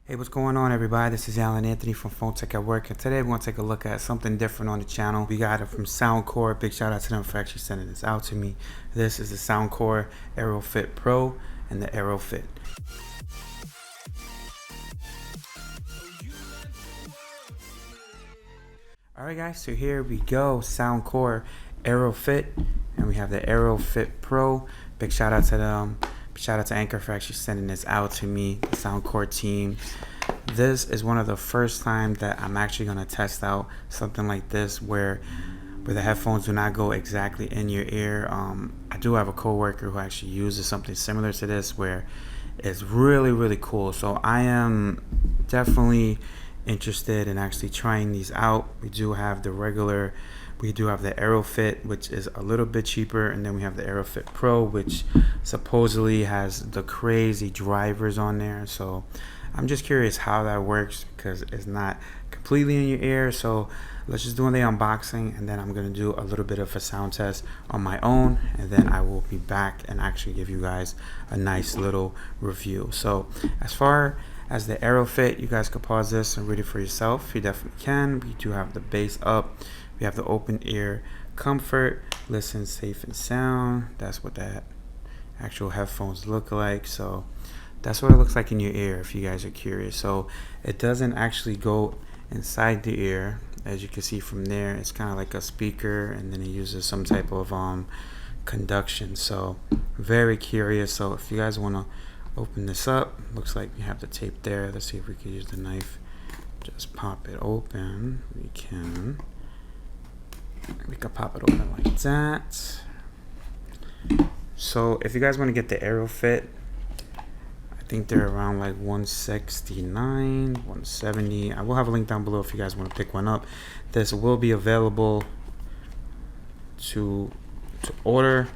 Hey, what's going on, everybody? This is Alan Anthony from Phone Tech at Work, and today we're going to take a look at something different on the channel. We got it from Soundcore. Big shout out to them for actually sending this out to me. This is the Soundcore AeroFit Pro and the AeroFit. Alright guys, so here we go, Soundcore AeroFit, and we have the AeroFit Pro. Big shout out to them. Shout out to Anchor for actually sending this out to me, the Soundcore team. This is one of the first times that I'm actually going to test out something like this where the headphones do not go exactly in your ear. I do have a coworker who actually uses something similar to this where it's really cool. So I am definitely interested in actually trying these out. We do have the AeroFit, which is a little bit cheaper, and then we have the AeroFit Pro, which supposedly has the crazy drivers on there. So I'm just curious how that works because it's not completely in your ear. So let's just do the unboxing, and then I'm going to do a little bit of a sound test on my own, and then I will be back and actually give you guys a nice little review. So as far as the AeroFit, you guys can pause this and read it for yourself. You definitely can. We do have the bass up. We have the open ear comfort, listen safe and sound. That's what that actual headphones look like. So that's what it looks like in your ear if you guys are curious. So it doesn't actually go inside the ear. As you can see from there, it's kind of like a speaker, and then it uses some type of conduction. So very curious. So if you guys want to open this up, looks like we have the tape there. Let's see if we can use the knife. Just pop it open. We can pop it open like that. So if you guys want to get the AeroFit, I think they're around like 169, 170. I will have a link down below if you guys want to pick one up. This will be available to order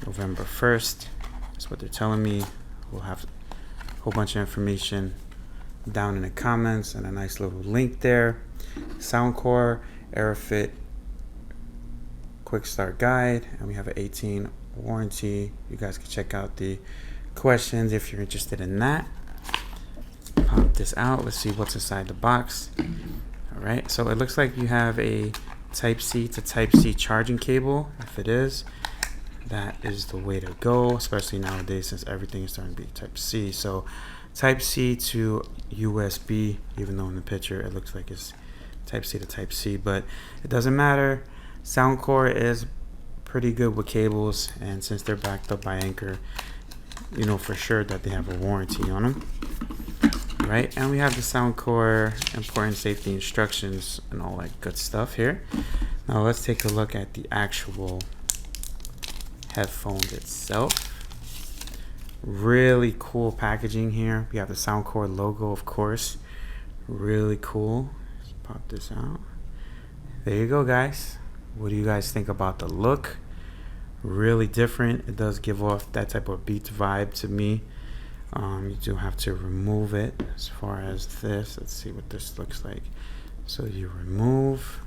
November 1st. That's what they're telling me. We'll have a whole bunch of information down in the comments and a nice little link there. Soundcore AeroFit quick start guide, and we have an 18 warranty. You guys can check out the questions if you're interested in that. Pop this out. Let's see what's inside the box. All right, so it looks like you have a Type-C to Type-C charging cable. If it is, that is the way to go, especially nowadays since everything is starting to be Type-C. So Type-C to USB, even though in the picture it looks like it's Type-C to Type-C, but it doesn't matter. Soundcore is pretty good with cables, and since they're backed up by Anchor, you know for sure that they have a warranty on them. Right, and we have the Soundcore important safety instructions and all that good stuff here. Now let's take a look at the actual headphones itself. Really cool packaging here. We have the Soundcore logo, of course. Really cool. Let's pop this out. There you go, guys. What do you guys think about the look? Really different. It does give off that type of Beats vibe to me. You do have to remove it. As far as this, let's see what this looks like. So you remove.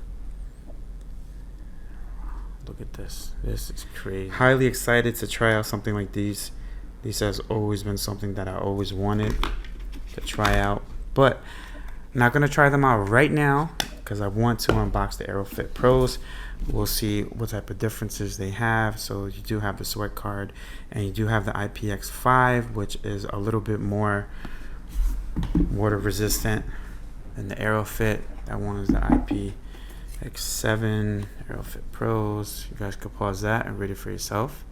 Look at this. This is crazy. Highly excited to try out something like these. This has always been something that I always wanted to try out, but I'm not going to try them out right now because I want to unbox the AeroFit Pros. We'll see what type of differences they have. So you do have the Sweat Guard, and you do have the IPX5, which is a little bit more water resistant than the AeroFit. That one is the IPX7 AeroFit Pros. You guys can pause that and read it for yourself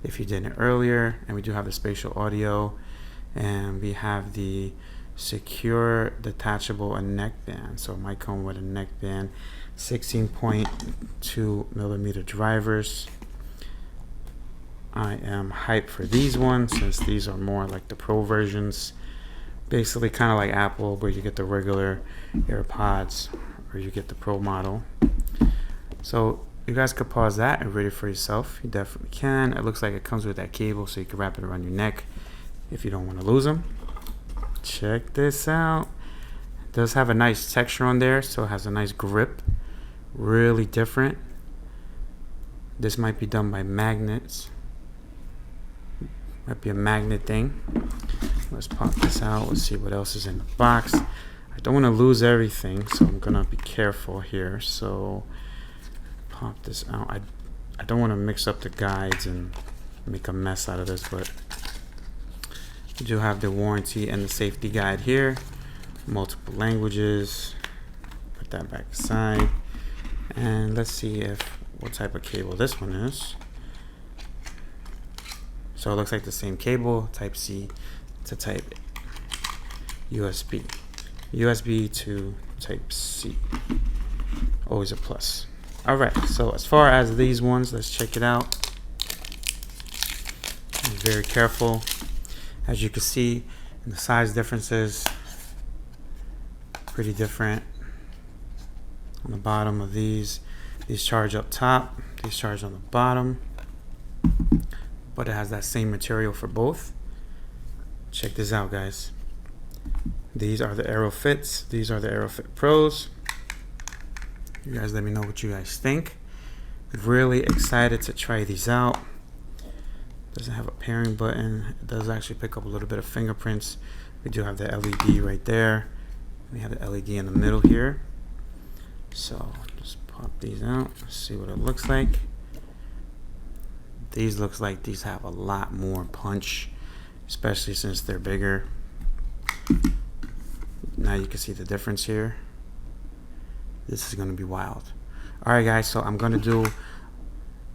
if you didn't earlier. And we do have the spatial audio, and we have the secure detachable neck band. So it might come with a neck band. 16.2 millimeter drivers. I am hyped for these ones since these are more like the Pro versions. Basically kind of like Apple, where you get the regular AirPods or you get the Pro model. So you guys could pause that and read it for yourself. You definitely can. It looks like it comes with that cable, so you can wrap it around your neck if you don't want to lose them. Check this out. It does have a nice texture on there, so it has a nice grip. Really different. This might be done by magnets. Might be a magnet thing. let's pop this out. Let's see what else is in the box. I don't want to lose everything, so I'm gonna be careful here. So pop this out. I don't want to mix up the guides and make a mess out of this, but you do have the warranty and the safety guide here. Multiple languages. Put that back aside. And let's see what type of cable this one is. So it looks like the same cable, type C to type USB. USB to type C. Always a plus. All right, so as far as these ones, let's check it out. Be very careful. As you can see, the size differences pretty different. On the bottom of these charge up top, these charge on the bottom, but it has that same material for both. Check this out, guys. These are the AeroFits. These are the AeroFit Pros. You guys let me know what you guys think. Really excited to try these out. Doesn't have a pairing button. It does actually pick up a little bit of fingerprints. We do have the LED right there. We have the LED in the middle here. So just pop these out. See what it looks like. These looks like these have a lot more punch, especially since they're bigger. Now you can see the difference here. This is gonna be wild. All right, guys, so I'm gonna do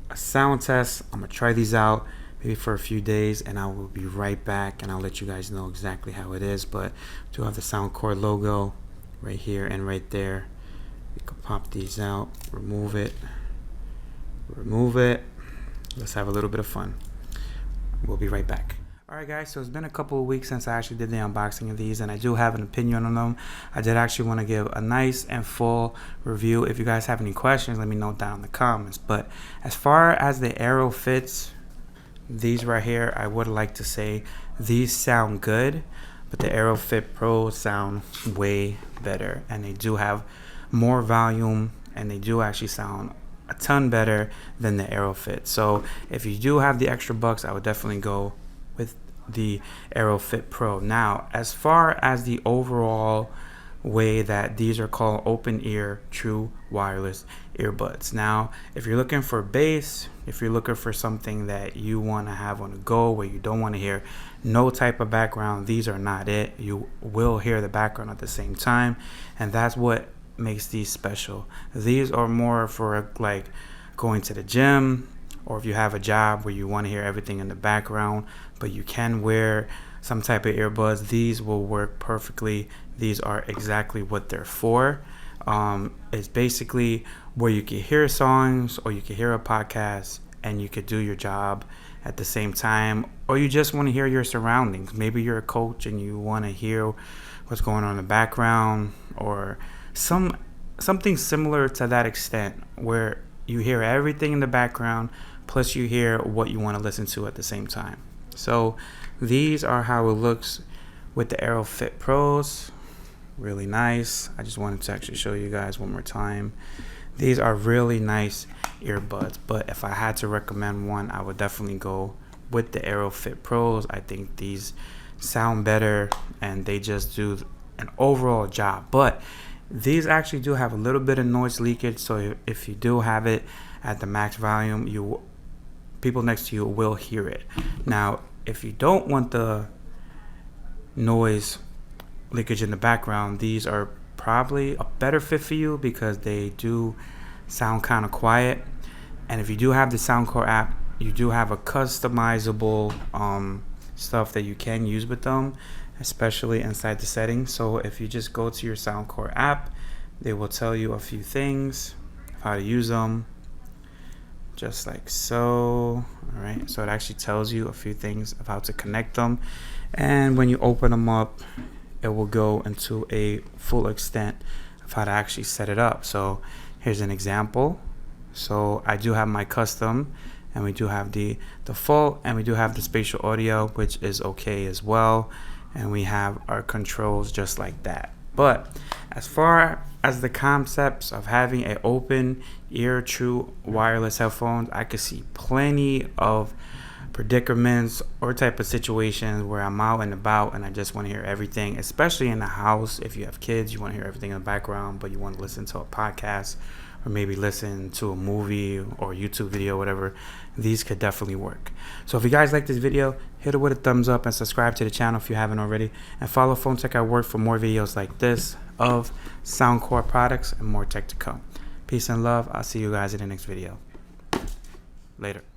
a sound test. I'm gonna try these out maybe for a few days, and I will be right back, and I'll let you guys know exactly how it is. But do have the Soundcore logo right here and right there. You can pop these out, remove it. Let's have a little bit of fun. We'll be right back. Alright guys, so it's been a couple of weeks since I actually did the unboxing of these, and I do have an opinion on them. I did actually want to give a nice and full review. If you guys have any questions, let me know down in the comments. But as far as the AeroFits, these right here, I would like to say these sound good, but the AeroFit Pro sound way better, and they do have more volume, and they do actually sound a ton better than the AeroFit. So if you do have the extra bucks, I would definitely go with the AeroFit Pro. Now, as far as the overall way that these are called open ear true wireless earbuds. Now, if you're looking for bass, if you're looking for something that you want to have on the go where you don't want to hear no type of background, these are not it. You will hear the background at the same time, and that's what makes these special. These are more for like going to the gym, or if you have a job where you want to hear everything in the background, but you can wear some type of earbuds. These will work perfectly. These are exactly what they're for. It's basically where you can hear songs, or you can hear a podcast, and you could do your job at the same time, or you just want to hear your surroundings. Maybe you're a coach and you want to hear what's going on in the background, or something similar to that extent, where you hear everything in the background, plus you hear what you want to listen to at the same time. So these are how it looks with the AeroFit Pros. Really nice. I just wanted to actually show you guys one more time. These are really nice earbuds, but if I had to recommend one, I would definitely go with the AeroFit Pros. I think these sound better, and they just do an overall job. But these actually do have a little bit of noise leakage, so if you do have it at the max volume, people next to you will hear it. Now, if you don't want the noise leakage in the background, these are probably a better fit for you because they do sound kind of quiet. And if you do have the Soundcore app, you do have a customizable stuff that you can use with them, especially inside the settings. So if you just go to your Soundcore app, they will tell you a few things of how to use them, just like so. All right, so it actually tells you a few things of how to connect them, and when you open them up, it will go into a full extent of how to actually set it up. So here's an example. So I do have my custom, and we do have the default, and we do have the spatial audio, which is okay as well, and we have our controls just like that. But as far as the concepts of having an open ear true wireless headphones, I could see plenty of predicaments or type of situations where I'm out and about and I just want to hear everything, especially in the house. If you have kids, you want to hear everything in the background, but you want to listen to a podcast or maybe listen to a movie or YouTube video, whatever, these could definitely work. So if you guys like this video, hit it with a thumbs up and subscribe to the channel if you haven't already, and follow Phone Tech at Work for more videos like this of Soundcore products and more tech to come. Peace and love. I'll see you guys in the next video. Later.